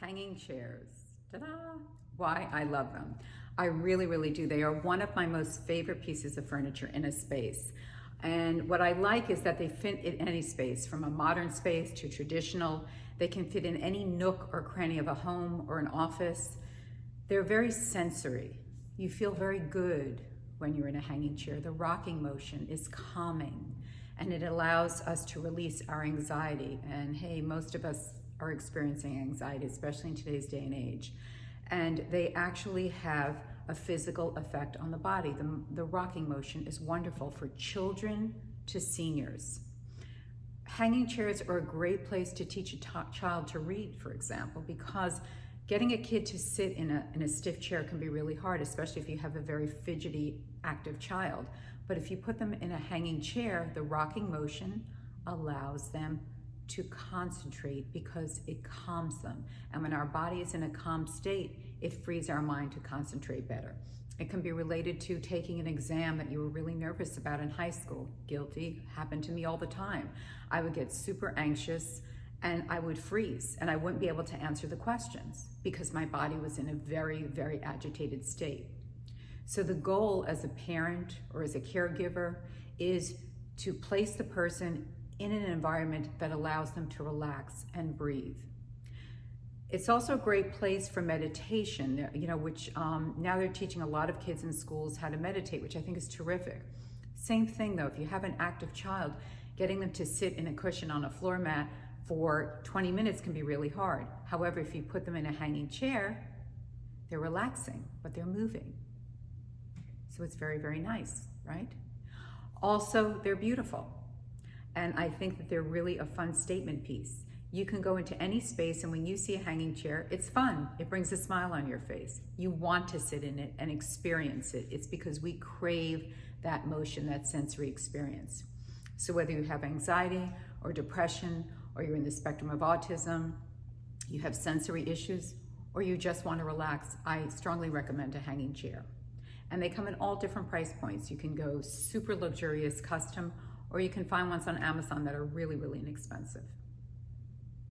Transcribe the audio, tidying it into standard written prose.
hanging chairs. Ta-da! Why I love them. I really, really do. They are one of my most favorite pieces of furniture in a space. And what I like is that they fit in any space, from a modern space to traditional. They can fit in any nook or cranny of a home or an office. They're very sensory. You feel very good when you're in a hanging chair. The rocking motion is calming, and it allows us to release our anxiety. And hey, most of us are experiencing anxiety, especially in today's day and age. And they actually have a physical effect on the body. The rocking motion is wonderful for children to seniors. Hanging chairs are a great place to teach a child to read, for example, because getting a kid to sit in a stiff chair can be really hard, especially if you have a very fidgety, active child. But if you put them in a hanging chair, the rocking motion allows them to concentrate because it calms them. And when our body is in a calm state, it frees our mind to concentrate better. It can be related to taking an exam that you were really nervous about in high school. Guilty, happened to me all the time. I would get super anxious and I would freeze and I wouldn't be able to answer the questions because my body was in a very, very agitated state. So the goal as a parent or as a caregiver is to place the person in an environment that allows them to relax and breathe. It's also a great place for meditation, which now they're teaching a lot of kids in schools how to meditate, which I think is terrific. Same thing though, if you have an active child, getting them to sit in a cushion on a floor mat for 20 minutes can be really hard. However, if you put them in a hanging chair, they're relaxing, but they're moving. So it's very, very nice, right? Also, they're beautiful. And I think that they're really a fun statement piece. You can go into any space, and when you see a hanging chair, it's fun. It brings a smile on your face. You want to sit in it and experience it. It's because we crave that motion, that sensory experience. So whether you have anxiety or depression, or you're in the spectrum of autism, you have sensory issues, or you just want to relax, I strongly recommend a hanging chair. And they come in all different price points. You can go super luxurious custom, or you can find ones on Amazon that are really, really inexpensive.